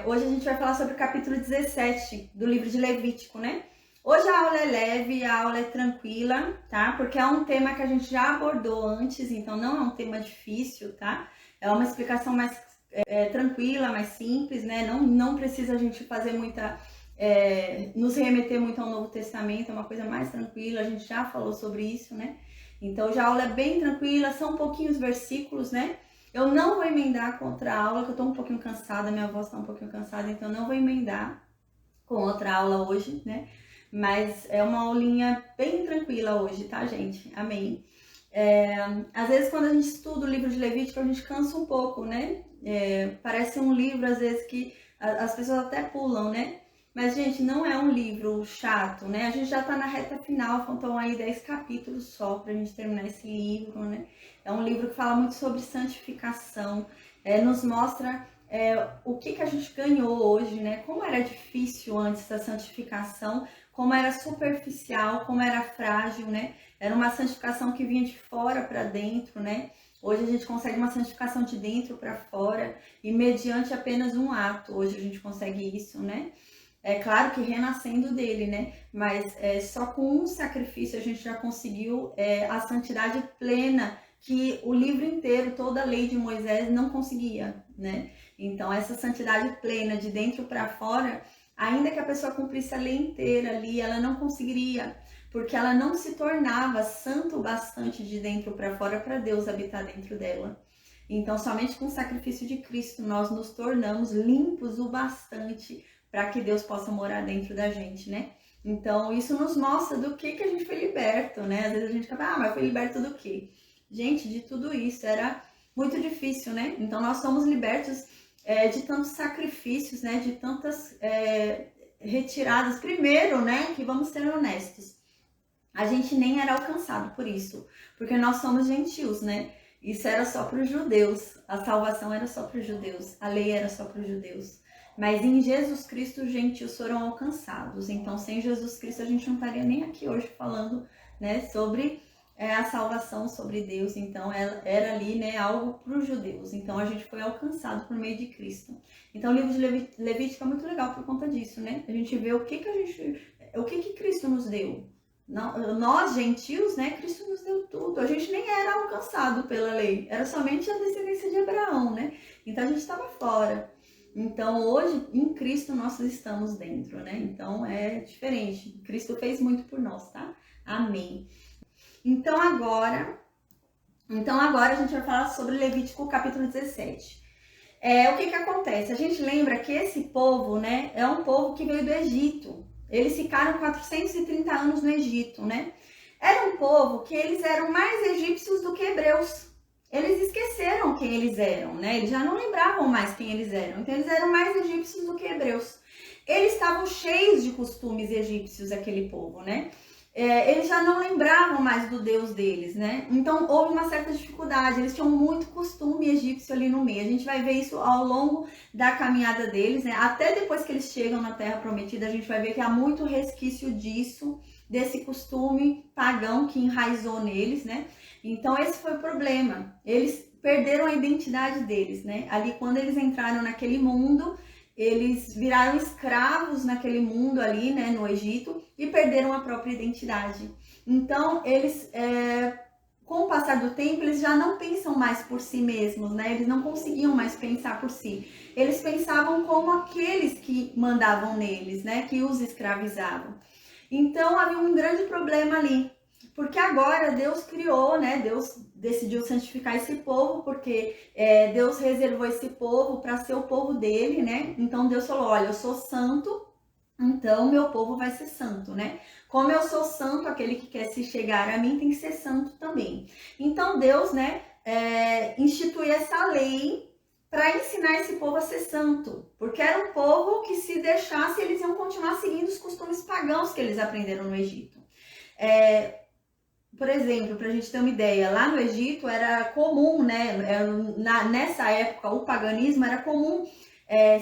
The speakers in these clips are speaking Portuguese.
Hoje a gente vai falar sobre o capítulo 17 do livro de Levítico, né? Hoje a aula é leve, a aula é tranquila, tá? Porque é um tema que a gente já abordou antes, então não é um tema difícil, tá? É uma explicação mais tranquila, mais simples, né? Não precisa a gente fazer nos remeter muito ao Novo Testamento, é uma coisa mais tranquila, a gente já falou sobre isso, né? Então já a aula é bem tranquila, são pouquinhos versículos, né? Eu não vou emendar com outra aula, que eu tô um pouquinho cansada, minha voz tá um pouquinho cansada, então não vou emendar com outra aula hoje, né? Mas é uma aulinha bem tranquila hoje, tá, gente? Amém. Às vezes, quando a gente estuda o livro de Levítico, a gente cansa um pouco, né? Parece um livro, às vezes, que as pessoas até pulam, né? Mas, gente, não é um livro chato, né? A gente já tá na reta final, faltam aí 10 capítulos só pra gente terminar esse livro, né? É um livro que fala muito sobre santificação, nos mostra o que a gente ganhou hoje, né? Como era difícil antes da santificação, como era superficial, como era frágil, né? Era uma santificação que vinha de fora para dentro, né? Hoje a gente consegue uma santificação de dentro para fora e mediante apenas um ato. Hoje a gente consegue isso, né? É claro que renascendo dele, né? Mas só com um sacrifício a gente já conseguiu a santidade plena que o livro inteiro, toda a lei de Moisés não conseguia, né? Então essa santidade plena de dentro para fora, ainda que a pessoa cumprisse a lei inteira ali, ela não conseguiria, porque ela não se tornava santo bastante de dentro para fora para Deus habitar dentro dela. Então somente com o sacrifício de Cristo nós nos tornamos limpos o bastante para que Deus possa morar dentro da gente, né? Então, isso nos mostra do que a gente foi liberto, né? Às vezes a gente fala, mas foi liberto do quê? Gente, de tudo isso, era muito difícil, né? Então, nós somos libertos de tantos sacrifícios, né? De tantas retiradas. Primeiro, né? Que vamos ser honestos, a gente nem era alcançado por isso, porque nós somos gentios, né? Isso era só para os judeus, a salvação era só para os judeus, a lei era só para os judeus. Mas em Jesus Cristo os gentios foram alcançados. Então, sem Jesus Cristo, a gente não estaria nem aqui hoje falando, né, sobre a salvação, sobre Deus. Então, era ali, né, algo para os judeus. Então, a gente foi alcançado por meio de Cristo. Então, o livro de Levítico é muito legal por conta disso, né? A gente vê o que Cristo nos deu. Nós, gentios, né, Cristo nos deu tudo. A gente nem era alcançado pela lei. Era somente a descendência de Abraão, né? Então, a gente estava fora. Então, hoje, em Cristo, nós estamos dentro, né? Então, é diferente. Cristo fez muito por nós, tá? Amém. Então, agora a gente vai falar sobre Levítico capítulo 17. O que acontece? A gente lembra que esse povo, né, é um povo que veio do Egito. Eles ficaram 430 anos no Egito, né? Era um povo que eles eram mais egípcios do que hebreus. Eles esqueceram quem eles eram, né? Eles já não lembravam mais quem eles eram. Então, eles eram mais egípcios do que hebreus. Eles estavam cheios de costumes egípcios, aquele povo, né? Eles já não lembravam mais do Deus deles, né? Então, houve uma certa dificuldade. Eles tinham muito costume egípcio ali no meio. A gente vai ver isso ao longo da caminhada deles, né? Até depois que eles chegam na Terra Prometida, a gente vai ver que há muito resquício disso, desse costume pagão que enraizou neles, né? Então, esse foi o problema. Eles perderam a identidade deles, né? Ali, quando eles entraram naquele mundo, eles viraram escravos naquele mundo ali, né, no Egito, e perderam a própria identidade. Então, eles, com o passar do tempo, eles já não pensam mais por si mesmos, né? Eles não conseguiam mais pensar por si. Eles pensavam como aqueles que mandavam neles, né, que os escravizavam. Então, havia um grande problema ali. Porque agora Deus criou, né? Deus decidiu santificar esse povo, porque Deus reservou esse povo para ser o povo dele, né? Então Deus falou, olha, eu sou santo, então meu povo vai ser santo, né? Como eu sou santo, aquele que quer se chegar a mim tem que ser santo também. Então Deus, né, institui essa lei para ensinar esse povo a ser santo, porque era um povo que, se deixasse, eles iam continuar seguindo os costumes pagãos que eles aprenderam no Egito. Por exemplo, para a gente ter uma ideia, lá no Egito era comum, né? Nessa época, o paganismo era comum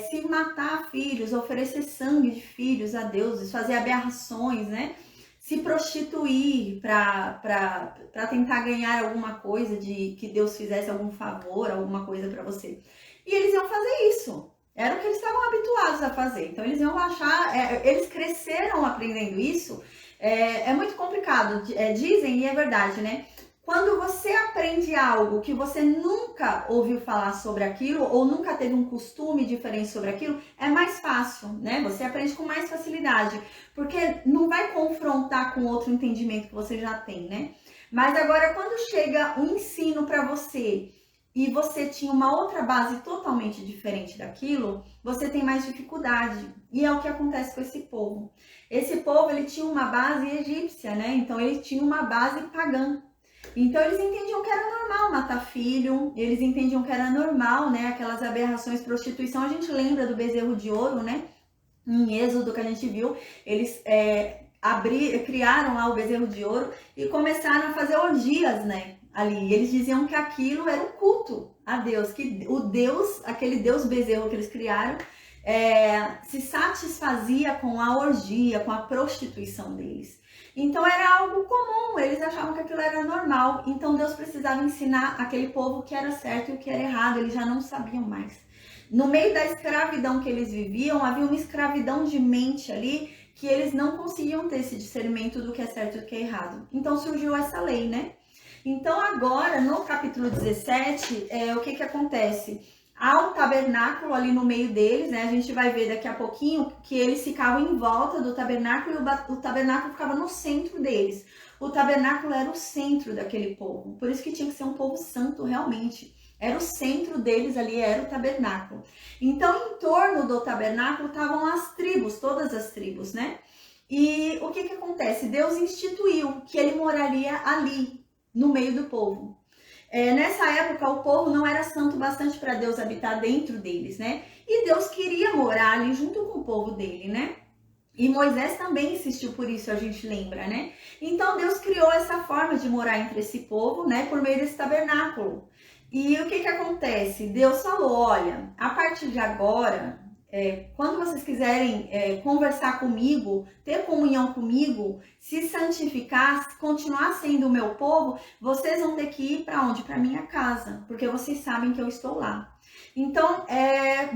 se matar filhos, oferecer sangue de filhos a deuses, fazer aberrações, né? Se prostituir para tentar ganhar alguma coisa, de que Deus fizesse algum favor, alguma coisa para você. E eles iam fazer isso. Era o que eles estavam habituados a fazer. Então eles iam achar, eles cresceram aprendendo isso. É muito complicado. Dizem, e é verdade, né? Quando você aprende algo que você nunca ouviu falar sobre aquilo ou nunca teve um costume diferente sobre aquilo, é mais fácil, né? Você aprende com mais facilidade, porque não vai confrontar com outro entendimento que você já tem, né? Mas agora, quando chega um ensino para você e você tinha uma outra base totalmente diferente daquilo, você tem mais dificuldade. E é o que acontece com esse povo. Esse povo, ele tinha uma base egípcia, né? Então, ele tinha uma base pagã. Então, eles entendiam que era normal matar filho, eles entendiam que era normal, né? Aquelas aberrações, prostituição. A gente lembra do bezerro de ouro, né? Em Êxodo, que a gente viu, eles criaram lá o bezerro de ouro e começaram a fazer orgias, né? Ali, eles diziam que aquilo era um culto a Deus, que o Deus, aquele Deus bezerro que eles criaram, se satisfazia com a orgia, com a prostituição deles. Então era algo comum, eles achavam que aquilo era normal. Então Deus precisava ensinar aquele povo o que era certo e o que era errado, eles já não sabiam mais. No meio da escravidão que eles viviam, havia uma escravidão de mente ali, que eles não conseguiam ter esse discernimento do que é certo e do que é errado. Então surgiu essa lei, né? Então agora, no capítulo 17, o que acontece? Há um tabernáculo ali no meio deles, né? A gente vai ver daqui a pouquinho que eles ficavam em volta do tabernáculo e o tabernáculo ficava no centro deles. O tabernáculo era o centro daquele povo, por isso que tinha que ser um povo santo realmente. Era o centro deles ali, era o tabernáculo. Então, em torno do tabernáculo estavam as tribos, todas as tribos, né? E o que acontece? Deus instituiu que ele moraria ali, no meio do povo. Nessa época, o povo não era santo bastante para Deus habitar dentro deles, né? E Deus queria morar ali junto com o povo dele, né? E Moisés também insistiu por isso, a gente lembra, né? Então, Deus criou essa forma de morar entre esse povo, né? Por meio desse tabernáculo. E o que acontece? Deus falou, olha, a partir de agora, quando vocês quiserem conversar comigo, ter comunhão comigo, se santificar, continuar sendo o meu povo, vocês vão ter que ir para onde? Para minha casa, porque vocês sabem que eu estou lá. Então,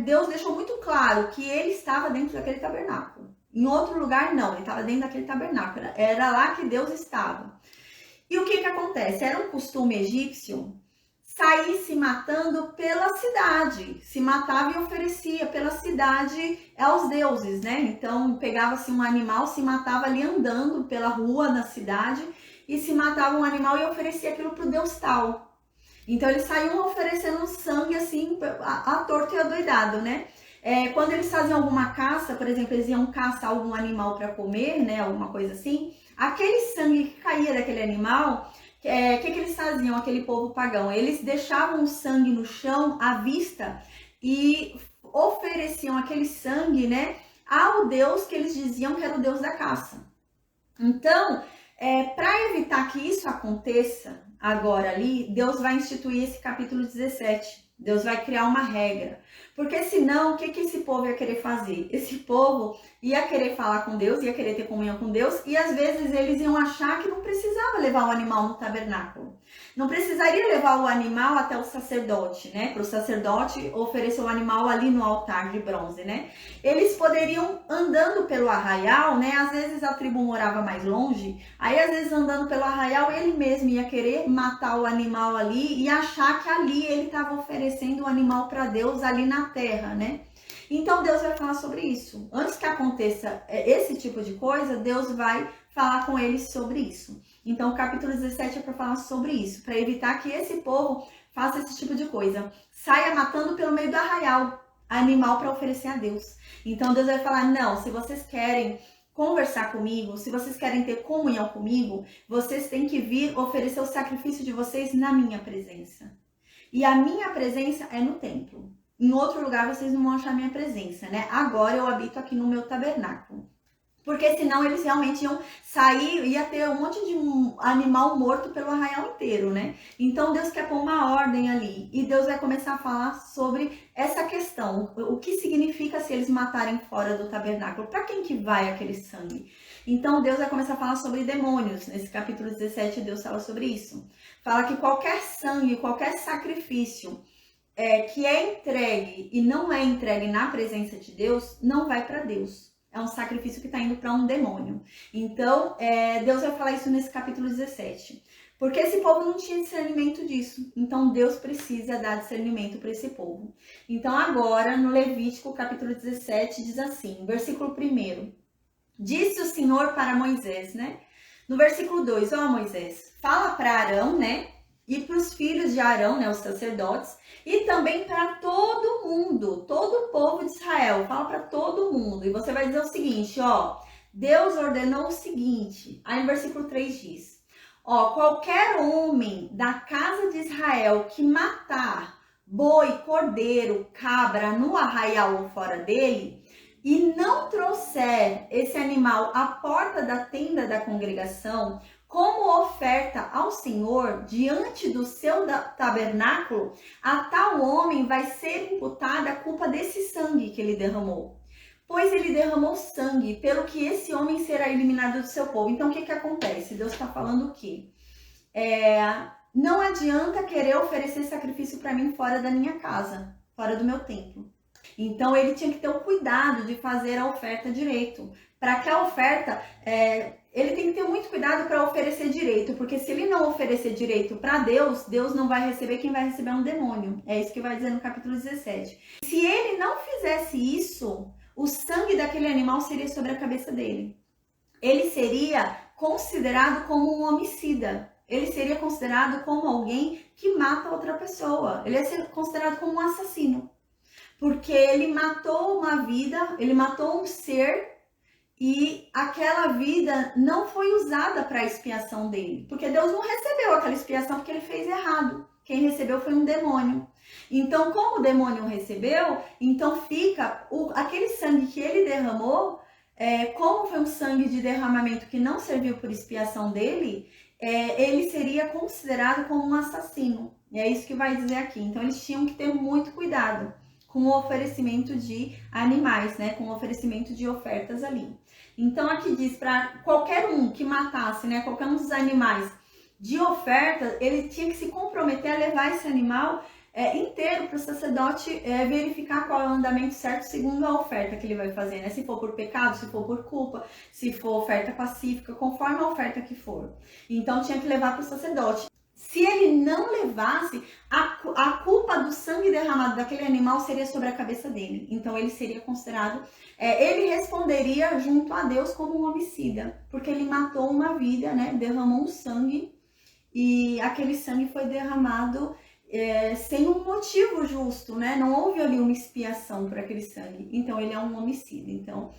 Deus deixou muito claro que ele estava dentro daquele tabernáculo. Em outro lugar, não, ele estava dentro daquele tabernáculo. Era lá que Deus estava. E o que acontece? Era um costume egípcio sair se matando pela cidade, se matava e oferecia pela cidade aos deuses, né? Então pegava-se um animal, se matava ali andando pela rua na cidade e se matava um animal e oferecia aquilo para o deus tal. Então eles saíam oferecendo sangue assim, à torto e adoidado, né? Quando eles faziam alguma caça, por exemplo, eles iam caçar algum animal para comer, né? Alguma coisa assim, aquele sangue que caía daquele animal, que eles faziam, aquele povo pagão? Eles deixavam o sangue no chão à vista e ofereciam aquele sangue, né, ao deus que eles diziam que era o deus da caça. Então, para evitar que isso aconteça agora ali, Deus vai instituir esse capítulo 17. Deus vai criar uma regra. Porque senão, o que esse povo ia querer fazer? Esse povo ia querer falar com Deus, ia querer ter comunhão com Deus, e às vezes eles iam achar que não precisava levar o animal no tabernáculo. Não precisaria levar o animal até o sacerdote, né? Para o sacerdote oferecer o animal ali no altar de bronze, né? Eles poderiam, andando pelo arraial, né? Às vezes a tribo morava mais longe, aí às vezes andando pelo arraial, ele mesmo ia querer matar o animal ali e achar que ali ele estava oferecendo o animal para Deus ali na terra, né? Então Deus vai falar sobre isso. Antes que aconteça esse tipo de coisa, Deus vai falar com eles sobre isso. Então o capítulo 17 é para falar sobre isso, para evitar que esse povo faça esse tipo de coisa. Saia matando pelo meio do arraial animal para oferecer a Deus. Então Deus vai falar, não, se vocês querem conversar comigo, se vocês querem ter comunhão comigo, vocês têm que vir oferecer o sacrifício de vocês na minha presença. E a minha presença é no templo. Em outro lugar vocês não vão achar minha presença, né? Agora eu habito aqui no meu tabernáculo. Porque senão eles realmente iam sair, ia ter um monte de animal morto pelo arraial inteiro, né? Então Deus quer pôr uma ordem ali. E Deus vai começar a falar sobre essa questão. O que significa se eles matarem fora do tabernáculo? Para quem que vai aquele sangue? Então Deus vai começar a falar sobre demônios. Nesse capítulo 17 Deus fala sobre isso. Fala que qualquer sangue, qualquer sacrifício que é entregue e não é entregue na presença de Deus, não vai para Deus. É um sacrifício que está indo para um demônio. Então, Deus vai falar isso nesse capítulo 17. Porque esse povo não tinha discernimento disso. Então, Deus precisa dar discernimento para esse povo. Então, agora, no Levítico, capítulo 17, diz assim, versículo 1. Disse o Senhor para Moisés, né? No versículo 2, ó Moisés, fala para Arão, né? E para os filhos de Arão, né? Os sacerdotes. E também para todo mundo, todo o povo de Israel. Fala para todo mundo. E você vai dizer o seguinte, ó. Deus ordenou o seguinte. Aí no versículo 3 diz. Ó, qualquer homem da casa de Israel que matar boi, cordeiro, cabra no arraial ou fora dele e não trouxer esse animal à porta da tenda da congregação como oferta ao Senhor diante do seu tabernáculo, a tal homem vai ser imputada a culpa desse sangue que ele derramou. Pois ele derramou sangue, pelo que esse homem será eliminado do seu povo. Então, o que acontece? Deus está falando o quê? Não adianta querer oferecer sacrifício para mim fora da minha casa, fora do meu templo. Então, ele tinha que ter o cuidado de fazer a oferta direito. Para que a oferta, ele tem que ter muito cuidado para oferecer direito, porque se ele não oferecer direito para Deus, Deus não vai receber, quem vai receber é um demônio. É isso que vai dizer no capítulo 17. Se ele não fizesse isso, o sangue daquele animal seria sobre a cabeça dele. Ele seria considerado como um homicida. Ele seria considerado como alguém que mata outra pessoa. Ele ia ser considerado como um assassino. Porque ele matou uma vida, ele matou um ser e aquela vida não foi usada para a expiação dele. Porque Deus não recebeu aquela expiação porque ele fez errado. Quem recebeu foi um demônio. Então, como o demônio recebeu, então fica aquele sangue que ele derramou, como foi um sangue de derramamento que não serviu por expiação dele, ele seria considerado como um assassino. E é isso que vai dizer aqui. Então, eles tinham que ter muito cuidado com o oferecimento de animais, né? Com o oferecimento de ofertas ali. Então, aqui diz para qualquer um que matasse, né? Qualquer um dos animais de oferta, ele tinha que se comprometer a levar esse animal inteiro para o sacerdote verificar qual é o andamento certo segundo a oferta que ele vai fazer, né? Se for por pecado, se for por culpa, se for oferta pacífica, conforme a oferta que for. Então, tinha que levar para o sacerdote. Se ele não levasse, a culpa do sangue derramado daquele animal seria sobre a cabeça dele. Então, ele seria considerado, ele responderia junto a Deus como um homicida, porque ele matou uma vida, né? Derramou um sangue e aquele sangue foi derramado sem um motivo justo, né? Não houve ali uma expiação por aquele sangue. Então, ele é um homicida. Então,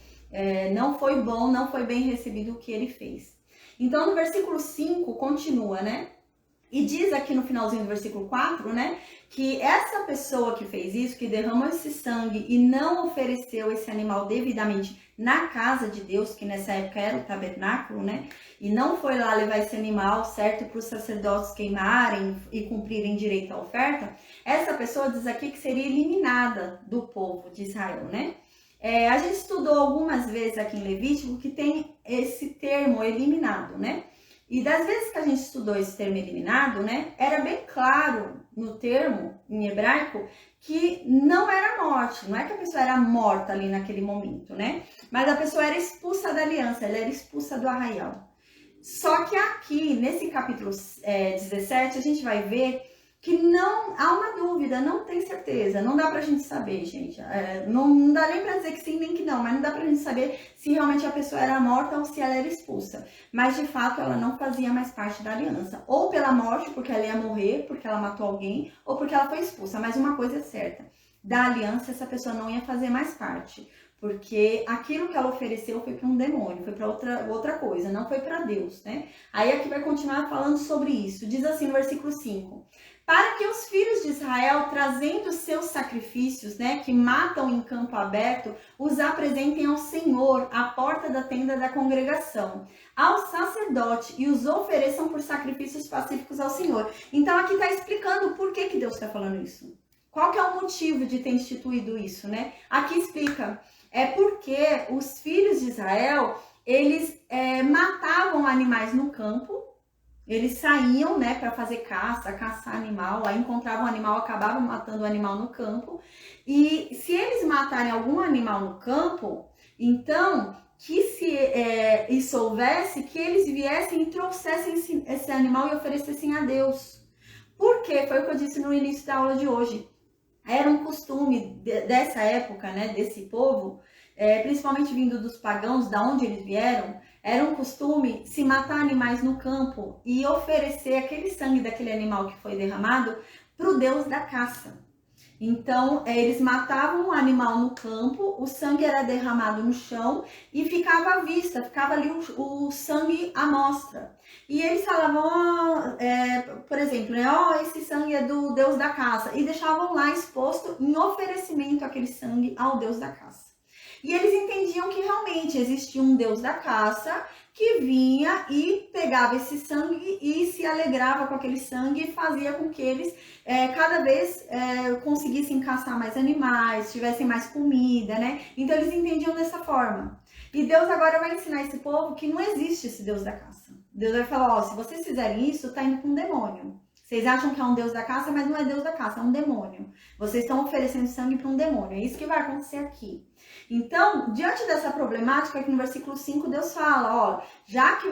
não foi bom, não foi bem recebido o que ele fez. Então, no versículo 5, continua, né? E diz aqui no finalzinho do versículo 4, né, que essa pessoa que fez isso, que derramou esse sangue e não ofereceu esse animal devidamente na casa de Deus, que nessa época era o tabernáculo, né, e não foi lá levar esse animal, certo, para os sacerdotes queimarem e cumprirem direito à oferta, essa pessoa diz aqui que seria eliminada do povo de Israel, né. A gente estudou algumas vezes aqui em Levítico que tem esse termo eliminado, né. E das vezes que a gente estudou esse termo eliminado, né, era bem claro no termo, em hebraico, que não era morte. Não é que a pessoa era morta ali naquele momento, né? Mas a pessoa era expulsa da aliança, ela era expulsa do arraial. Só que aqui, nesse capítulo 17, a gente vai ver que não há uma dúvida, não tem certeza, não dá pra gente saber, gente. Não dá nem pra dizer que sim nem que não, mas não dá pra gente saber se realmente a pessoa era morta ou se ela era expulsa. Mas de fato ela não fazia mais parte da aliança. Ou pela morte, porque ela ia morrer, porque ela matou alguém, ou porque ela foi expulsa. Mas uma coisa é certa, da aliança essa pessoa não ia fazer mais parte. Porque aquilo que ela ofereceu foi para um demônio, foi para outra coisa, não foi para Deus, né? Aí aqui vai continuar falando sobre isso. Diz assim no versículo 5. Para que os filhos de Israel, trazendo seus sacrifícios, né, que matam em campo aberto, os apresentem ao Senhor, à porta da tenda da congregação, ao sacerdote, e os ofereçam por sacrifícios pacíficos ao Senhor. Então aqui está explicando por que Deus está falando isso. Qual que é o motivo de ter instituído isso, né? Aqui explica. É porque os filhos de Israel, eles matavam animais no campo, Eles saíam, né, para fazer caçar animal, aí encontravam um animal, acabavam matando o animal no campo. E se eles matarem algum animal no campo, então que se isso houvesse, que eles viessem e trouxessem esse animal e oferecessem a Deus. Por quê? Foi o que eu disse no início da aula de hoje. Era um costume dessa época, né, desse povo, principalmente vindo dos pagãos, da onde eles vieram, era um costume se matar animais no campo e oferecer aquele sangue daquele animal que foi derramado para o deus da caça. Então, eles matavam o animal no campo, o sangue era derramado no chão e ficava à vista, ficava ali o sangue à mostra. E eles falavam, por exemplo, né, esse sangue é do deus da caça, e deixavam lá exposto em oferecimento aquele sangue ao deus da caça. E eles entendiam que realmente existia um deus da caça que vinha e pegava esse sangue e se alegrava com aquele sangue e fazia com que eles cada vez conseguissem caçar mais animais, tivessem mais comida, né? Então eles entendiam dessa forma. E Deus agora vai ensinar esse povo que não existe esse Deus da caça. Deus vai falar, se vocês fizerem isso, tá indo com um demônio. Vocês acham que é um Deus da caça, mas não é Deus da caça, é um demônio. Vocês estão oferecendo sangue para um demônio. É isso que vai acontecer aqui. Então, diante dessa problemática, aqui no versículo 5, Deus fala, já que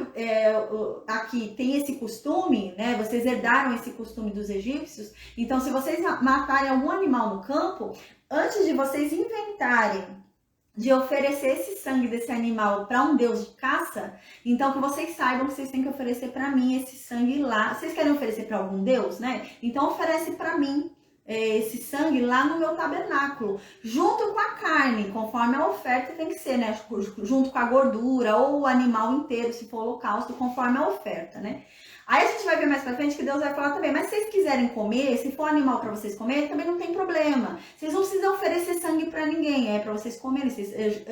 aqui tem esse costume, né, vocês herdaram esse costume dos egípcios, então se vocês matarem algum animal no campo, antes de vocês inventarem de oferecer esse sangue desse animal para um deus de caça, então que vocês saibam que vocês têm que oferecer para mim esse sangue lá. Vocês querem oferecer para algum deus, né? Então oferece para mim esse sangue lá no meu tabernáculo, junto com a carne, conforme a oferta tem que ser, né? Junto com a gordura ou o animal inteiro, se for holocausto, conforme a oferta, né? Aí a gente vai ver mais pra frente que Deus vai falar também, mas se vocês quiserem comer, se for animal para vocês comerem, também não tem problema. Vocês não precisam oferecer sangue para ninguém, para vocês comerem.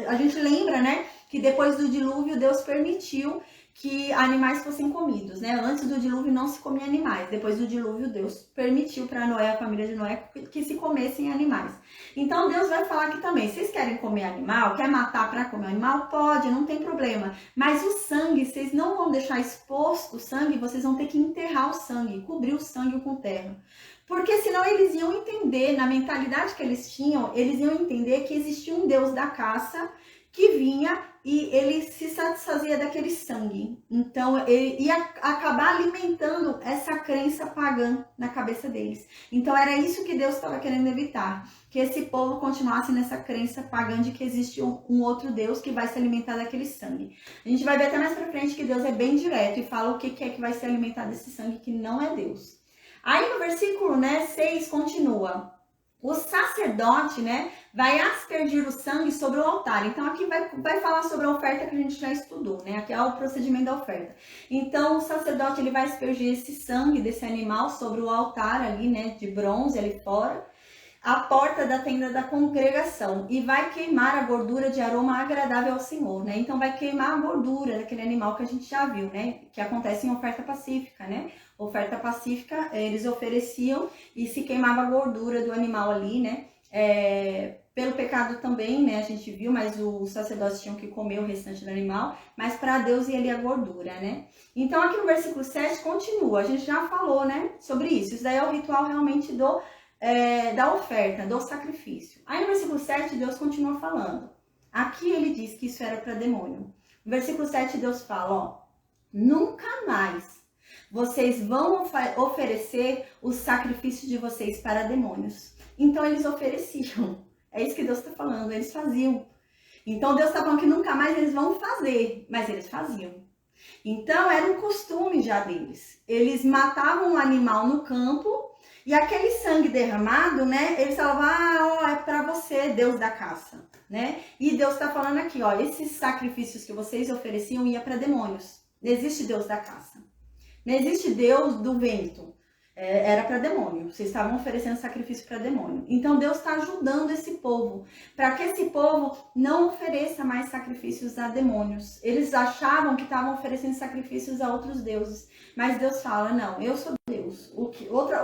A gente lembra, né, que depois do dilúvio Deus permitiu que animais fossem comidos, né? Antes do dilúvio não se comia animais. Depois do dilúvio Deus permitiu para Noé, a família de Noé, que se comessem animais. Então Deus vai falar aqui também, vocês querem comer animal, quer matar para comer animal? Pode, não tem problema. Mas o sangue, vocês não vão deixar exposto o sangue, vocês vão ter que enterrar o sangue, cobrir o sangue com terra. Porque senão eles iam entender, na mentalidade que eles tinham, eles iam entender que existia um Deus da caça que vinha e ele se satisfazia daquele sangue. Então, ele ia acabar alimentando essa crença pagã na cabeça deles. Então, era isso que Deus estava querendo evitar. Que esse povo continuasse nessa crença pagã de que existe um outro Deus que vai se alimentar daquele sangue. A gente vai ver até mais pra frente que Deus é bem direto e fala o que é que vai se alimentar desse sangue que não é Deus. Aí, no versículo 6, continua. O sacerdote, né, vai aspergir o sangue sobre o altar. Então, aqui vai falar sobre a oferta que a gente já estudou, né? Aqui é o procedimento da oferta. Então, o sacerdote, ele vai aspergir esse sangue desse animal sobre o altar ali, né, de bronze ali fora, a porta da tenda da congregação, e vai queimar a gordura de aroma agradável ao Senhor, né? Então, vai queimar a gordura daquele animal que a gente já viu, né? Que acontece em oferta pacífica, né? Oferta pacífica, eles ofereciam e se queimava a gordura do animal ali, né? Pelo pecado também, né? A gente viu, mas os sacerdotes tinham que comer o restante do animal, mas para Deus ia ali a gordura, né? Então, aqui no versículo 7 continua, a gente já falou, né, sobre isso. Isso daí é o ritual realmente da oferta, do sacrifício. Aí no versículo 7, Deus continua falando. Aqui ele diz que isso era para demônio. No versículo 7, Deus fala, nunca mais vocês vão oferecer os sacrifícios de vocês para demônios. Então eles ofereciam. É isso que Deus está falando, eles faziam. Então Deus está falando que nunca mais eles vão fazer, mas eles faziam. Então era um costume já deles. Eles matavam um animal no campo e aquele sangue derramado, né, eles falavam, é para você, Deus da caça, né? E Deus está falando aqui, esses sacrifícios que vocês ofereciam ia para demônios. Não existe Deus da caça. Não existe Deus do vento. Era para demônio. Vocês estavam oferecendo sacrifício para demônio. Então Deus está ajudando esse povo, para que esse povo não ofereça mais sacrifícios a demônios. Eles achavam que estavam oferecendo sacrifícios a outros deuses. Mas Deus fala, não, eu sou Deus.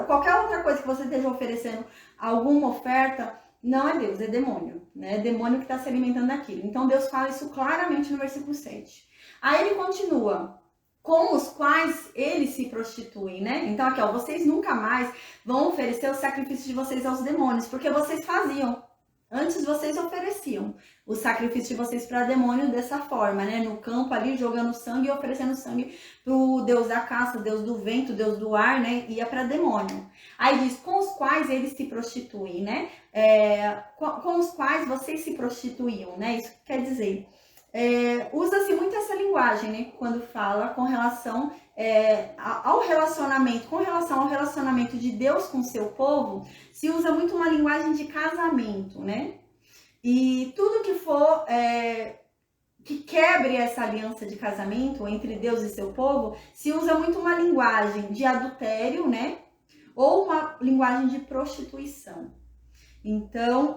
Qualquer outra coisa que você esteja oferecendo, alguma oferta, não é Deus, é demônio. Né? É demônio que está se alimentando daquilo. Então Deus fala isso claramente no versículo 7. Aí ele continua. com os quais eles se prostituem, né? Então aqui, ó, vocês nunca mais vão oferecer o sacrifício de vocês aos demônios, porque vocês faziam. Antes vocês ofereciam o sacrifício de vocês para demônio dessa forma, né? No campo ali, jogando sangue e oferecendo sangue pro Deus da caça, Deus do vento, Deus do ar, né? Ia para demônio. Aí diz, com os quais eles se prostituem, né? Com os quais vocês se prostituíam, né? Isso quer dizer... usa-se muito essa linguagem, né? Quando fala com relação ao relacionamento, com relação ao relacionamento de Deus com o seu povo, se usa muito uma linguagem de casamento, né? E tudo que for que quebre essa aliança de casamento entre Deus e seu povo, se usa muito uma linguagem de adultério, né? Ou uma linguagem de prostituição. Então,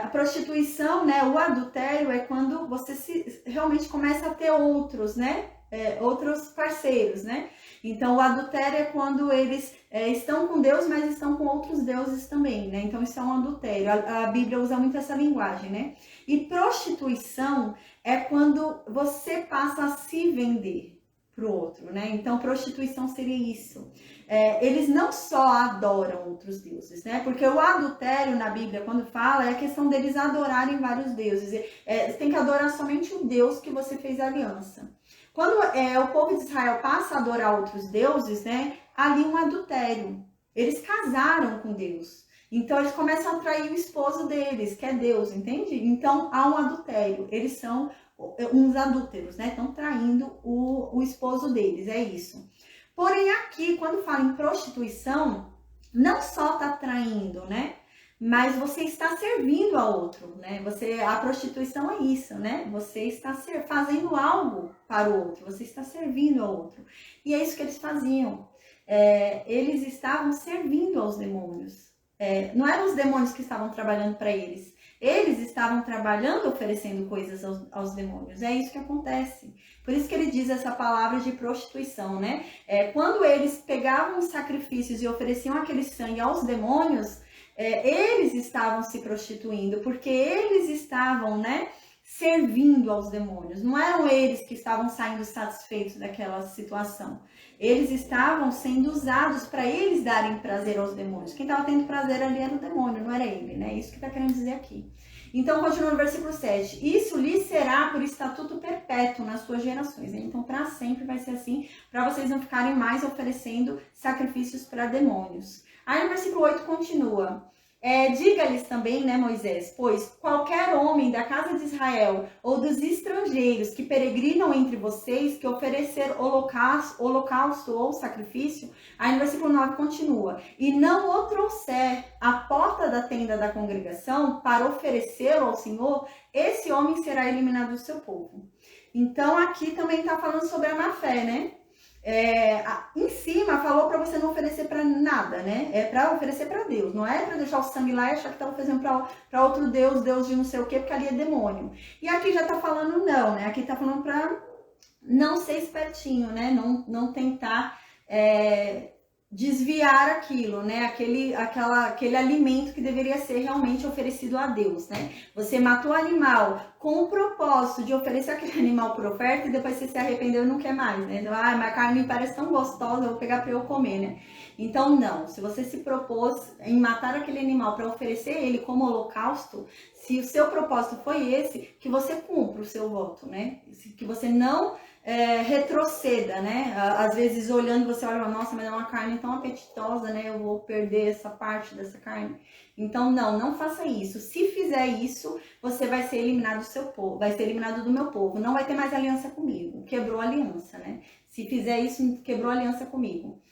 a prostituição, né, o adultério é quando você realmente começa a ter outros, né, outros parceiros, né? Então, o adultério é quando eles estão com Deus, mas estão com outros deuses também, né? Então, isso é um adultério. A Bíblia usa muito essa linguagem, né? E prostituição é quando você passa a se vender para o outro, né? Então, prostituição seria isso. Eles não só adoram outros deuses, né? Porque o adultério na Bíblia, quando fala, é a questão deles adorarem vários deuses. Você tem que adorar somente o Deus que você fez aliança. Quando o povo de Israel passa a adorar outros deuses, né? Ali um adultério. Eles casaram com Deus. Então, eles começam a atrair o esposo deles, que é Deus, entende? Então, há um adultério. Eles são uns adúlteros, né? Estão traindo o esposo deles, é isso. Porém, aqui, quando fala em prostituição, não só está traindo, né? Mas você está servindo a outro, né? A prostituição é isso, né? Você está fazendo algo para o outro, você está servindo ao outro. E é isso que eles faziam. Eles estavam servindo aos demônios. Não eram os demônios que estavam trabalhando para eles. Eles estavam trabalhando, oferecendo coisas aos demônios. É isso que acontece. Por isso que ele diz essa palavra de prostituição, né? Quando eles pegavam os sacrifícios e ofereciam aquele sangue aos demônios, eles estavam se prostituindo, porque eles estavam, né, servindo aos demônios. Não eram eles que estavam saindo satisfeitos daquela situação. Eles estavam sendo usados para eles darem prazer aos demônios. Quem estava tendo prazer ali era o demônio, não era ele, né? Isso que está querendo dizer aqui. Então, continua no versículo 7. Isso lhes será por estatuto perpétuo nas suas gerações. Né? Então, para sempre vai ser assim, para vocês não ficarem mais oferecendo sacrifícios para demônios. Aí no versículo 8 continua. Diga-lhes também, né, Moisés, pois qualquer homem da casa de Israel ou dos estrangeiros que peregrinam entre vocês, que oferecer holocausto ou sacrifício, aí no versículo 9 continua, e não o trouxer à porta da tenda da congregação para oferecê-lo ao Senhor, esse homem será eliminado do seu povo. Então aqui também está falando sobre a má fé, né? Em cima falou para você não oferecer para nada, né? É para oferecer para Deus, não é para deixar o sangue lá e achar que tá oferecendo para outro Deus de não sei o que, porque ali é demônio. E aqui já tá falando não, né? Aqui tá falando para não ser espertinho, né? Não tentar desviar aquilo, né? Aquele alimento que deveria ser realmente oferecido a Deus, né? Você matou o animal com o propósito de oferecer aquele animal por oferta e depois você se arrependeu e não quer mais, né? Então, mas a carne me parece tão gostosa, eu vou pegar para eu comer, né? Então, não. Se você se propôs em matar aquele animal para oferecer ele como holocausto, se o seu propósito foi esse, que você cumpra o seu voto, né? Que você não retroceda, né? Às vezes olhando você olha, nossa, mas é uma carne tão apetitosa, né? Eu vou perder essa parte dessa carne. Então não faça isso. Se fizer isso, você vai ser eliminado do seu povo, vai ser eliminado do meu povo. Não vai ter mais aliança comigo. Quebrou a aliança, né? Se fizer isso, quebrou a aliança comigo.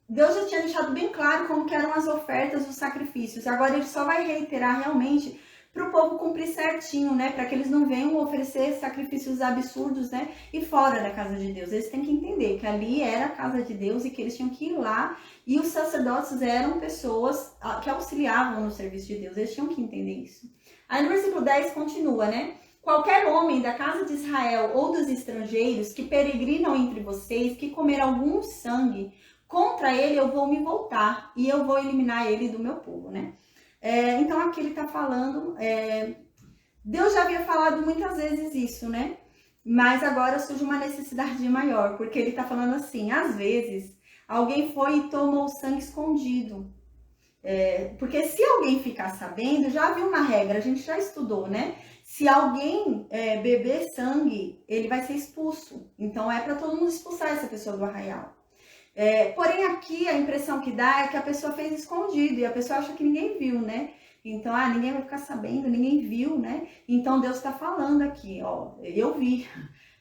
Deus já tinha deixado bem claro como que eram as ofertas, os sacrifícios. Agora ele só vai reiterar realmente para o povo cumprir certinho, né? Para que eles não venham oferecer sacrifícios absurdos, né? E fora da casa de Deus. Eles têm que entender que ali era a casa de Deus e que eles tinham que ir lá. E os sacerdotes eram pessoas que auxiliavam no serviço de Deus. Eles tinham que entender isso. Aí no versículo 10 continua, né? Qualquer homem da casa de Israel ou dos estrangeiros que peregrinam entre vocês, que comer algum sangue, contra ele eu vou me voltar e eu vou eliminar ele do meu povo, né? Então aqui ele está falando, Deus já havia falado muitas vezes isso, né? Mas agora surge uma necessidade maior, porque ele está falando assim, às vezes, alguém foi e tomou o sangue escondido. Porque se alguém ficar sabendo, já havia uma regra, a gente já estudou, né? Se alguém beber sangue, ele vai ser expulso. Então é para todo mundo expulsar essa pessoa do arraial. Porém aqui a impressão que dá é que a pessoa fez escondido e a pessoa acha que ninguém viu, né? Então, ninguém vai ficar sabendo, ninguém viu, né? Então Deus está falando aqui, ó, eu vi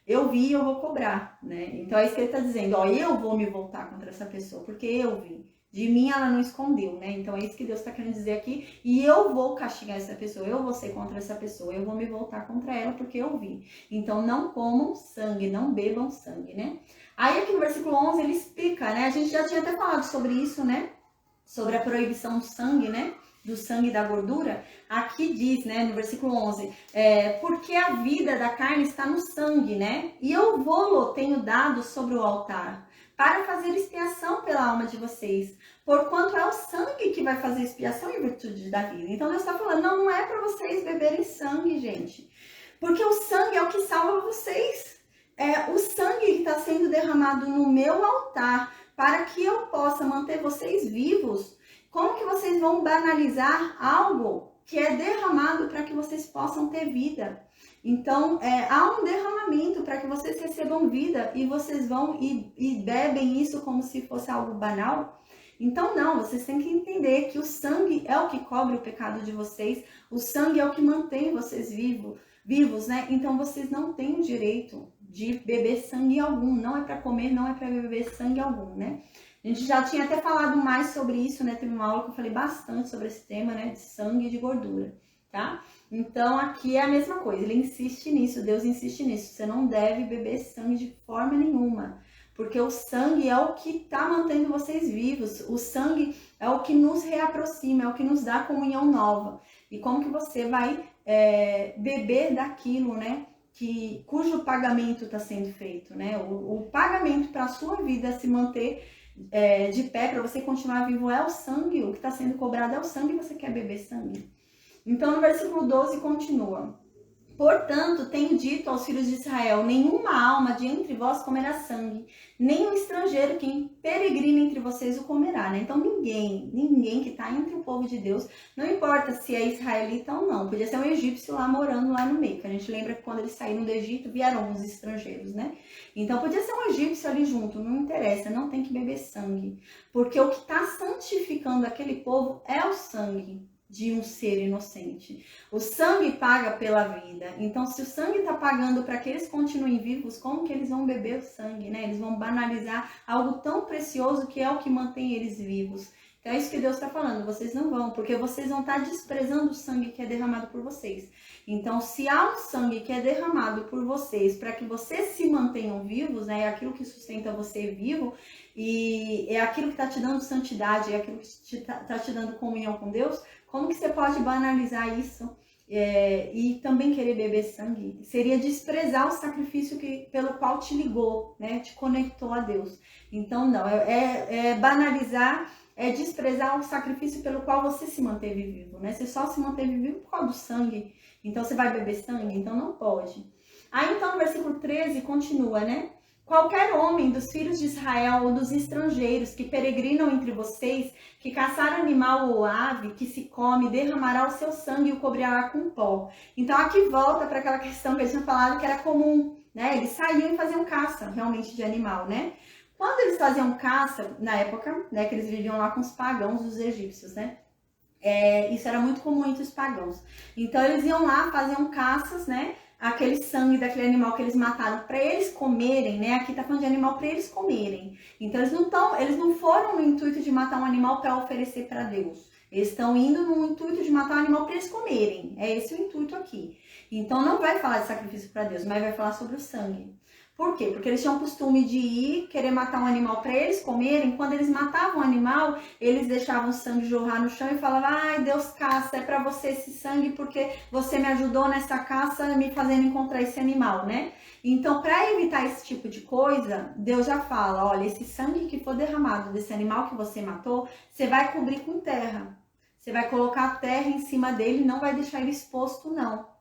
e eu vou cobrar, né? Então é isso que ele está dizendo, ó, eu vou me voltar contra essa pessoa, porque eu vi. De mim ela não escondeu, né? Então é isso que Deus está querendo dizer aqui. E eu vou castigar essa pessoa, eu vou ser contra essa pessoa, eu vou me voltar contra ela porque eu vi. Então não comam sangue, não bebam sangue, né? Aí aqui no versículo 11 ele explica, né? A gente já tinha até falado sobre isso, né? Sobre a proibição do sangue, né? Do sangue e da gordura. Aqui diz, né? No versículo 11, porque a vida da carne está no sangue, né? E eu vou-lo tenho dado sobre o altar, para fazer expiação pela alma de vocês, porquanto é o sangue que vai fazer expiação em virtude da vida. Então Deus está falando, não é para vocês beberem sangue, gente, porque o sangue é o que salva vocês. É o sangue que está sendo derramado no meu altar, para que eu possa manter vocês vivos. Como que vocês vão banalizar algo que é derramado para que vocês possam ter vida? Então, há um derramamento para que vocês recebam vida e vocês vão e bebem isso como se fosse algo banal. Então, não, vocês têm que entender que o sangue é o que cobre o pecado de vocês, o sangue é o que mantém vocês vivos, né? Então, vocês não têm o direito de beber sangue algum, não é para comer, não é para beber sangue algum, né? A gente já tinha até falado mais sobre isso, né? Teve uma aula que eu falei bastante sobre esse tema, né? De sangue e de gordura, tá? Então, aqui é a mesma coisa, ele insiste nisso, Deus insiste nisso. Você não deve beber sangue de forma nenhuma, porque o sangue é o que está mantendo vocês vivos. O sangue é o que nos reaproxima, é o que nos dá comunhão nova. E como que você vai beber daquilo, né? Cujo pagamento está sendo feito, né? O pagamento para a sua vida se manter de pé, para você continuar vivo, é o sangue. O que está sendo cobrado é o sangue e você quer beber sangue. Então, no versículo 12 continua. Portanto, tenho dito aos filhos de Israel, nenhuma alma de entre vós comerá sangue, nem um estrangeiro que peregrina entre vocês o comerá, né? Então, ninguém que está entre o povo de Deus, não importa se é israelita ou não, podia ser um egípcio lá morando lá no meio, que a gente lembra que quando eles saíram do Egito, vieram os estrangeiros, né? Então, podia ser um egípcio ali junto, não interessa, não tem que beber sangue, porque o que está santificando aquele povo é o sangue de um ser inocente. O sangue paga pela vida. Então, se o sangue está pagando para que eles continuem vivos, como que eles vão beber o sangue, né? Eles vão banalizar algo tão precioso que é o que mantém eles vivos. Então, é isso que Deus está falando. Vocês não vão, porque vocês vão estar desprezando o sangue que é derramado por vocês. Então, se há um sangue que é derramado por vocês para que vocês se mantenham vivos, né? É aquilo que sustenta você vivo e é aquilo que está te dando santidade, é aquilo que está te dando comunhão com Deus. Como que você pode banalizar isso e também querer beber sangue? Seria desprezar o sacrifício pelo qual te ligou, né? Te conectou a Deus. Então, não, banalizar, é desprezar o sacrifício pelo qual você se manteve vivo, né? Você só se manteve vivo por causa do sangue. Então, você vai beber sangue? Então, não pode. Aí, então, no versículo 13, continua, né? Qualquer homem dos filhos de Israel ou dos estrangeiros que peregrinam entre vocês, que caçar animal ou ave que se come, derramará o seu sangue e o cobrirá com pó. Então aqui volta para aquela questão que eu tinha falado que era comum, né? Eles saíam e faziam caça realmente de animal, né? Quando eles faziam caça, na época, né, que eles viviam lá com os pagãos, os egípcios, né? Isso era muito comum entre os pagãos. Então eles iam lá, faziam caças, né? Aquele sangue daquele animal que eles mataram para eles comerem, né? Aqui tá falando de animal para eles comerem. Então eles não foram no intuito de matar um animal para oferecer para Deus. Eles estão indo no intuito de matar um animal para eles comerem. É esse o intuito aqui. Então não vai falar de sacrifício para Deus, mas vai falar sobre o sangue. Por quê? Porque eles tinham o costume de ir querer matar um animal para eles comerem. Quando eles matavam o animal, eles deixavam o sangue jorrar no chão e falavam: ai, Deus caça, é para você esse sangue porque você me ajudou nessa caça me fazendo encontrar esse animal, né? Então, para evitar esse tipo de coisa, Deus já fala: olha, esse sangue que for derramado desse animal que você matou, você vai cobrir com terra. Você vai colocar a terra em cima dele e não vai deixar ele exposto, não.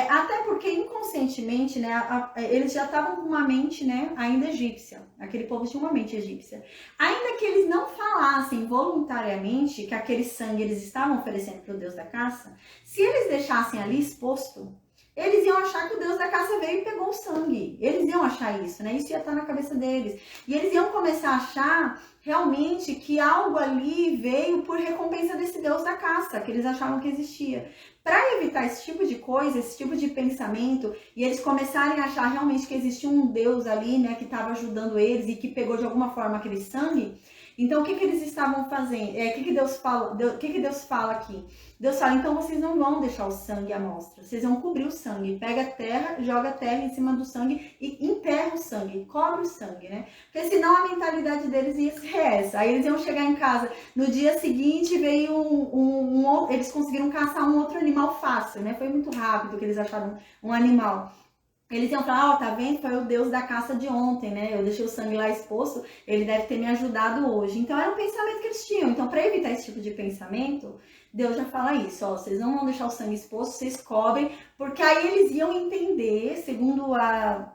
Até porque inconscientemente, né, eles já estavam com uma mente, né, ainda egípcia. Aquele povo tinha uma mente egípcia. Ainda que eles não falassem voluntariamente que aquele sangue eles estavam oferecendo para o Deus da caça, se eles deixassem ali exposto, eles iam achar que o Deus da caça veio e pegou o sangue. Eles iam achar isso, né? Isso ia estar na cabeça deles. E eles iam começar a achar realmente que algo ali veio por recompensa desse Deus da caça, que eles achavam que existia. Para evitar esse tipo de coisa, esse tipo de pensamento, e eles começarem a achar realmente que existia um Deus ali, né, que estava ajudando eles e que pegou de alguma forma aquele sangue, então o que eles estavam fazendo? O que Deus fala? O que Deus fala aqui? Deus fala, então vocês não vão deixar o sangue à mostra, vocês vão cobrir o sangue. Pega a terra, joga a terra em cima do sangue e enterra o sangue, cobre o sangue, né? Porque senão a mentalidade deles ia ser essa. Aí eles iam chegar em casa, no dia seguinte veio eles conseguiram caçar um outro animal fácil, né? Foi muito rápido que eles acharam um animal. Eles iam falar, tá vendo? Foi o Deus da caça de ontem, né? Eu deixei o sangue lá exposto, ele deve ter me ajudado hoje. Então era um pensamento que eles tinham. Então, para evitar esse tipo de pensamento, Deus já fala isso, ó, vocês não vão deixar o sangue exposto, vocês cobrem, porque aí eles iam entender, segundo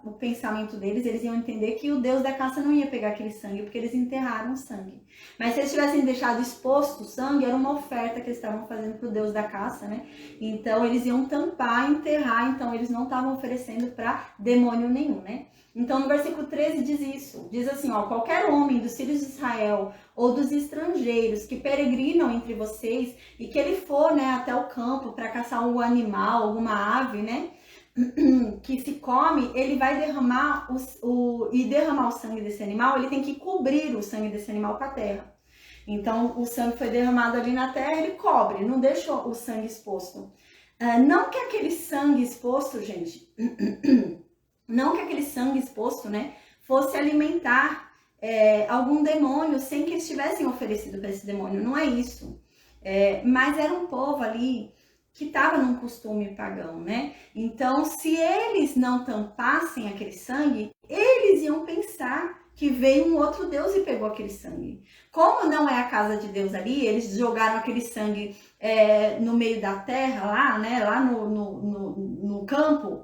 o pensamento deles, eles iam entender que o Deus da caça não ia pegar aquele sangue, porque eles enterraram o sangue. Mas se eles tivessem deixado exposto o sangue, era uma oferta que eles estavam fazendo para o Deus da caça, né? Então eles iam tampar, enterrar, então eles não estavam oferecendo para demônio nenhum, né? Então no versículo 13 diz isso, diz assim, ó, qualquer homem dos filhos de Israel ou dos estrangeiros que peregrinam entre vocês e que ele for, né, até o campo para caçar algum animal, alguma ave, né, que se come, ele vai derramar derramar o sangue desse animal, ele tem que cobrir o sangue desse animal com a terra. Então o sangue foi derramado ali na terra, ele cobre, não deixa o sangue exposto. Não que aquele sangue exposto, gente, não que aquele sangue exposto, né, fosse alimentar algum demônio sem que eles tivessem oferecido para esse demônio, não é isso. Mas era um povo ali que estava num costume pagão, né? Então, se eles não tampassem aquele sangue, eles iam pensar que veio um outro Deus e pegou aquele sangue. Como não é a casa de Deus ali, eles jogaram aquele sangue no meio da terra, lá, né? Lá no campo.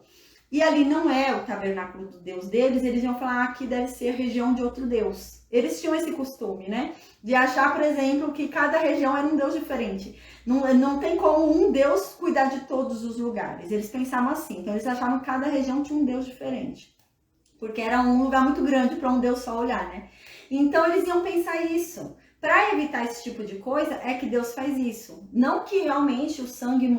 E ali não é o tabernáculo do Deus deles, eles iam falar que deve ser a região de outro Deus. Eles tinham esse costume, né? De achar, por exemplo, que cada região era um Deus diferente. Não tem como um Deus cuidar de todos os lugares. Eles pensavam assim. Então, eles achavam que cada região tinha um Deus diferente. Porque era um lugar muito grande para um Deus só olhar, né? Então, eles iam pensar isso. Para evitar esse tipo de coisa, é que Deus faz isso. Não que realmente o sangue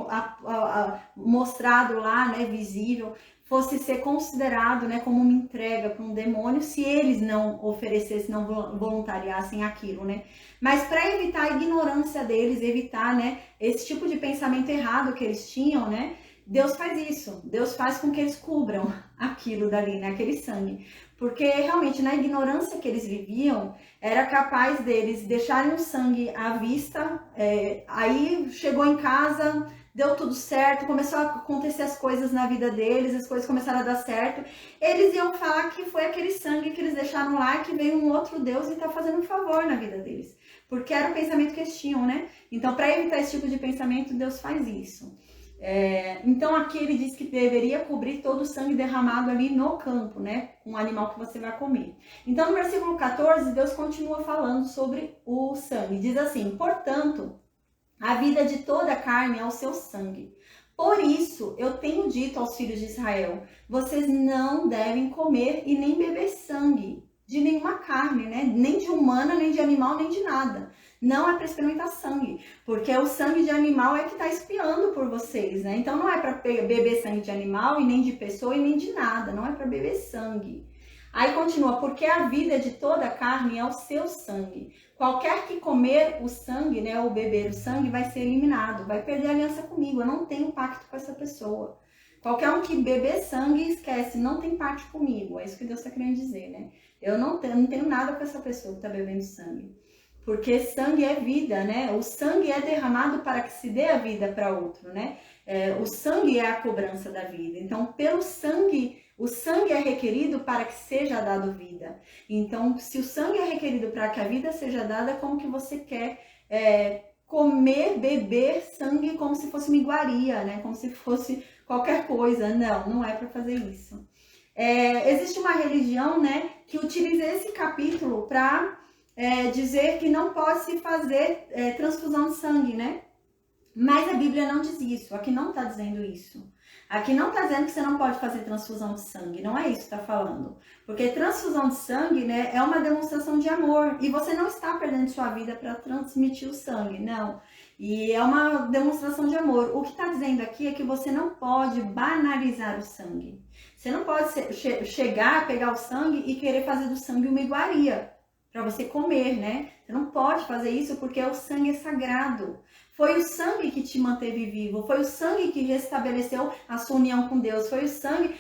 mostrado lá, né, visível, fosse ser considerado, né, como uma entrega para um demônio se eles não oferecessem, não voluntariassem aquilo, né? Mas para evitar a ignorância deles, evitar, né, esse tipo de pensamento errado que eles tinham, né? Deus faz isso. Deus faz com que eles cubram aquilo dali, né, aquele sangue. Porque realmente na ignorância que eles viviam, era capaz deles deixarem o sangue à vista, aí chegou em casa, deu tudo certo, começou a acontecer as coisas na vida deles, as coisas começaram a dar certo, eles iam falar que foi aquele sangue que eles deixaram lá, que veio um outro Deus e está fazendo um favor na vida deles. Porque era o pensamento que eles tinham, né? Então, para evitar esse tipo de pensamento, Deus faz isso. Então aqui ele diz que deveria cobrir todo o sangue derramado ali no campo, né? Com o animal que você vai comer. Então no versículo 14, Deus continua falando sobre o sangue. Diz assim, portanto, a vida de toda a carne é o seu sangue. Por isso, eu tenho dito aos filhos de Israel, vocês não devem comer e nem beber sangue de nenhuma carne, né? Nem de humana, nem de animal, nem de nada. Não é para experimentar sangue, porque o sangue de animal é que está espiando por vocês, né? Então não é para beber sangue de animal e nem de pessoa e nem de nada, não é para beber sangue. Aí continua, porque a vida de toda a carne é o seu sangue. Qualquer que comer o sangue, né, ou beber o sangue, vai ser eliminado, vai perder a aliança comigo, eu não tenho pacto com essa pessoa. Qualquer um que beber sangue, esquece, não tem parte comigo, é isso que Deus está querendo dizer, né? Eu não tenho nada com essa pessoa que está bebendo sangue. Porque sangue é vida, né? O sangue é derramado para que se dê a vida para outro, né? O sangue é a cobrança da vida. Então, pelo sangue, o sangue é requerido para que seja dado vida. Então, se o sangue é requerido para que a vida seja dada, como que você quer comer, beber sangue como se fosse uma iguaria, né? Como qualquer coisa. Não, não é para fazer isso. Existe uma religião, né, que utiliza esse capítulo para dizer que não pode se fazer transfusão de sangue, né? Mas a Bíblia não diz isso, aqui não está dizendo isso. Aqui não está dizendo que você não pode fazer transfusão de sangue, não é isso que está falando. Porque transfusão de sangue, né, é uma demonstração de amor. E você não está perdendo sua vida para transmitir o sangue, não. E é uma demonstração de amor. O que está dizendo aqui é que você não pode banalizar o sangue. Você não pode chegar, pegar o sangue e querer fazer do sangue uma iguaria para você comer, né? Você não pode fazer isso porque o sangue é sagrado. Foi o sangue que te manteve vivo, foi o sangue que restabeleceu a sua união com Deus, foi o sangue,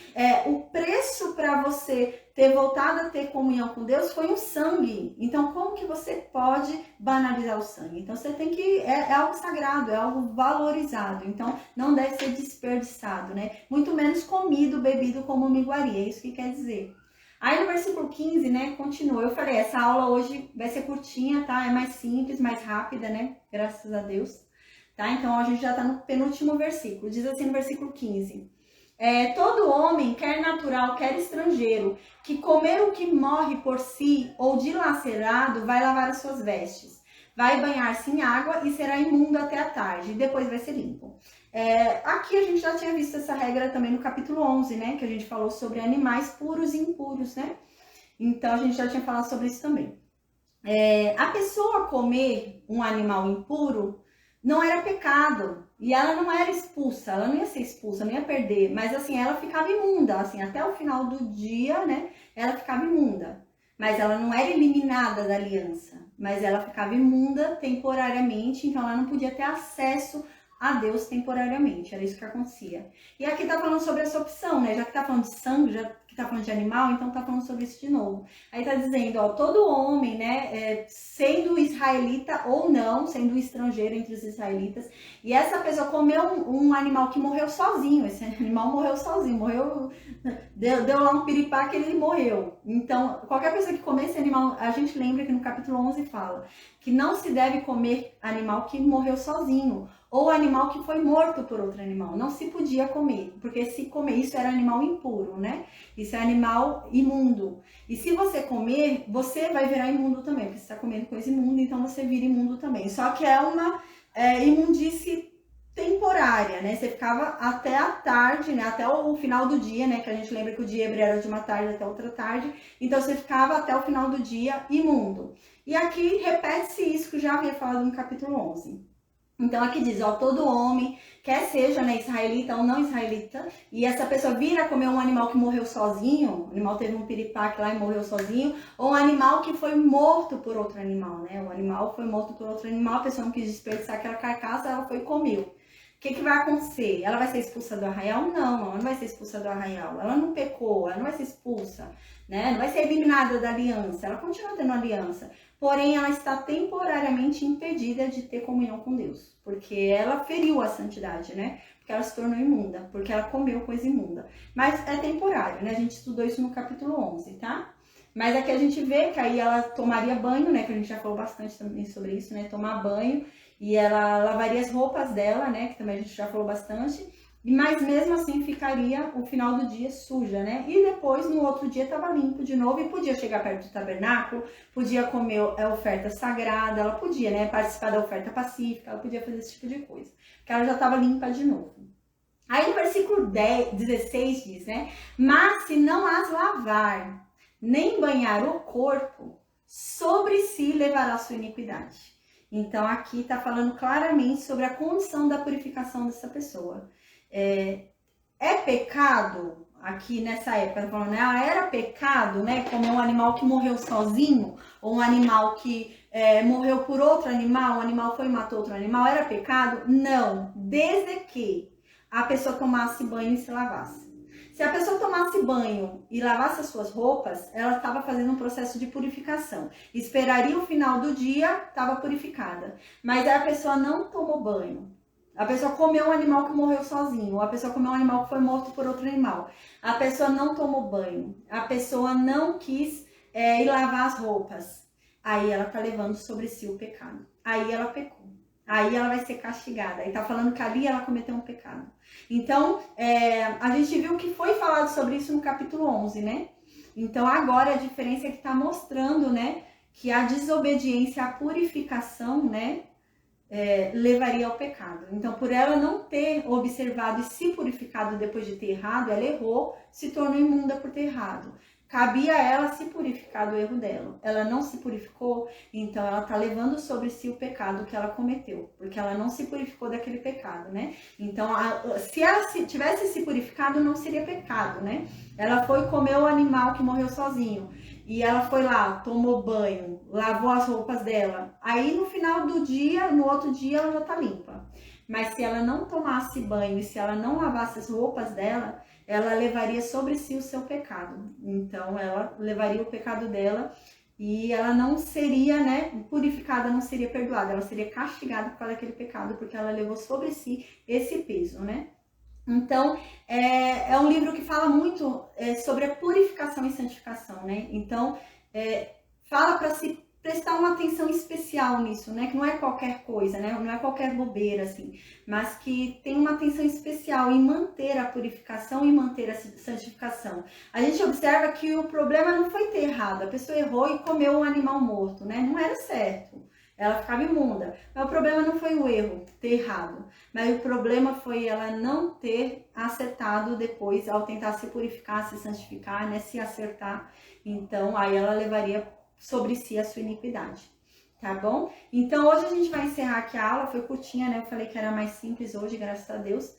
o preço para você ter voltado a ter comunhão com Deus foi um sangue. Então, como que você pode banalizar o sangue? Então, você tem que, é algo sagrado, é algo valorizado, então não deve ser desperdiçado, né? Muito menos comido, bebido como uma iguaria, é isso que quer dizer. Aí no versículo 15, né, continua. Eu falei, essa aula hoje vai ser curtinha, tá? É mais simples, mais rápida, né? Graças a Deus. Tá? Então a gente já tá no penúltimo versículo. Diz assim no versículo 15. Todo homem, quer natural, quer estrangeiro, que comer o que morre por si ou dilacerado, vai lavar as suas vestes. Vai banhar-se em água e será imundo até a tarde. E depois vai ser limpo. Aqui a gente já tinha visto essa regra também no capítulo 11, né? Que a gente falou sobre animais puros e impuros, né? Então a gente já tinha falado sobre isso também. A pessoa comer um animal impuro não era pecado. E ela não era expulsa, ela não ia ser expulsa, não ia perder. Mas assim, ela ficava imunda, assim, até o final do dia, né? Ela ficava imunda. Mas ela não era eliminada da aliança. Mas ela ficava imunda temporariamente, então ela não podia ter acesso a Deus temporariamente, era isso que acontecia. E aqui tá falando sobre essa opção, né? Já que tá falando de sangue, já que tá falando de animal, então tá falando sobre isso de novo. Aí tá dizendo, ó, todo homem, né, sendo israelita ou não, sendo estrangeiro entre os israelitas, e essa pessoa comeu um animal que morreu sozinho, esse animal morreu sozinho, deu lá um piripá que ele morreu. Então, qualquer pessoa que comer esse animal, a gente lembra que no capítulo 11 fala que não se deve comer animal que morreu sozinho, ou animal que foi morto por outro animal. Não se podia comer, porque se comer isso era animal impuro, né? Isso é animal imundo. E se você comer, você vai virar imundo também, porque você está comendo coisa imunda, então você vira imundo também. Só que é uma imundice temporária, né? Você ficava até a tarde, né? Até o final do dia, né? Que a gente lembra que o dia hebreu era de uma tarde até outra tarde. Então você ficava até o final do dia imundo. E aqui repete-se isso que eu já havia falado no capítulo 11. Então aqui diz, ó, todo homem, quer seja, né, israelita ou não israelita, e essa pessoa vira comer um animal que morreu sozinho, o animal teve um piripaque lá e morreu sozinho, ou um animal que foi morto por outro animal, né? O animal foi morto por outro animal, a pessoa não quis desperdiçar aquela carcaça, ela foi e comeu. O que vai acontecer? Ela vai ser expulsa do arraial? Não, ela não vai ser expulsa do arraial. Ela não pecou, ela não vai ser expulsa, né? Não vai ser eliminada da aliança, ela continua tendo aliança. Porém, ela está temporariamente impedida de ter comunhão com Deus, porque ela feriu a santidade, né? Porque ela se tornou imunda, porque ela comeu coisa imunda. Mas é temporário, né? A gente estudou isso no capítulo 11, tá? Mas aqui a gente vê que aí ela tomaria banho, né? Que a gente já falou bastante também sobre isso, né? Tomar banho. E ela lavaria as roupas dela, né? Que também a gente já falou bastante. Mas mesmo assim ficaria o final do dia suja, né? E depois, no outro dia, estava limpo de novo e podia chegar perto do tabernáculo, podia comer a oferta sagrada, ela podia, né? Participar da oferta pacífica, ela podia fazer esse tipo de coisa. Porque ela já estava limpa de novo. Aí no versículo 16 diz, né? Mas se não as lavar, nem banhar o corpo, sobre si levará sua iniquidade. Então aqui está falando claramente sobre a condição da purificação dessa pessoa. É pecado, aqui nessa época, tá falando, né? Era pecado, né? Comer um animal que morreu sozinho, ou um animal que morreu por outro animal, um animal foi e matou outro animal, era pecado? Não, desde que a pessoa tomasse banho e se lavasse. Se a pessoa tomasse banho e lavasse as suas roupas, ela estava fazendo um processo de purificação. Esperaria o final do dia, estava purificada. Mas aí a pessoa não tomou banho. A pessoa comeu um animal que morreu sozinho. Ou a pessoa comeu um animal que foi morto por outro animal. A pessoa não tomou banho. A pessoa não quis ir lavar as roupas. Aí ela está levando sobre si o pecado. Aí ela pecou. aí ela vai ser castigada. Aí tá falando que ali ela cometeu um pecado. Então, a gente viu que foi falado sobre isso no capítulo 11, né? Então, agora a diferença é que tá mostrando, né, que a desobediência, a purificação, né, levaria ao pecado. Então, por ela não ter observado e se purificado depois de ter errado, ela errou, se tornou imunda por ter errado. Cabia a ela se purificar do erro dela. Ela não se purificou, então ela está levando sobre si o pecado que ela cometeu, porque ela não se purificou daquele pecado, né? Então, se ela tivesse se purificado, não seria pecado, né? Ela foi comer o animal que morreu sozinho. E ela foi lá, tomou banho, lavou as roupas dela. Aí no final do dia, no outro dia, ela já tá limpa. Mas se ela não tomasse banho e se ela não lavasse as roupas dela, ela levaria sobre si o seu pecado. Então ela levaria o pecado dela e ela não seria, né, purificada, não seria perdoada. Ela seria castigada por causa daquele pecado, porque ela levou sobre si esse peso, né? Então, é um livro que fala muito sobre a purificação e santificação, né? Então, fala para se prestar uma atenção especial nisso, né? Que não é qualquer coisa, né? Não é qualquer bobeira, assim, mas que tem uma atenção especial em manter a purificação e manter a santificação. A gente observa que o problema não foi ter errado, a pessoa errou e comeu um animal morto, né? Não era certo. Ela ficava imunda. Mas o problema não foi o erro, ter errado. Mas o problema foi ela não ter acertado depois, ao tentar se purificar, se santificar, né? Se acertar. Então, aí ela levaria sobre si a sua iniquidade. Tá bom? Então, hoje a gente vai encerrar aqui a aula. Foi curtinha, né? Eu falei que era mais simples hoje, graças a Deus.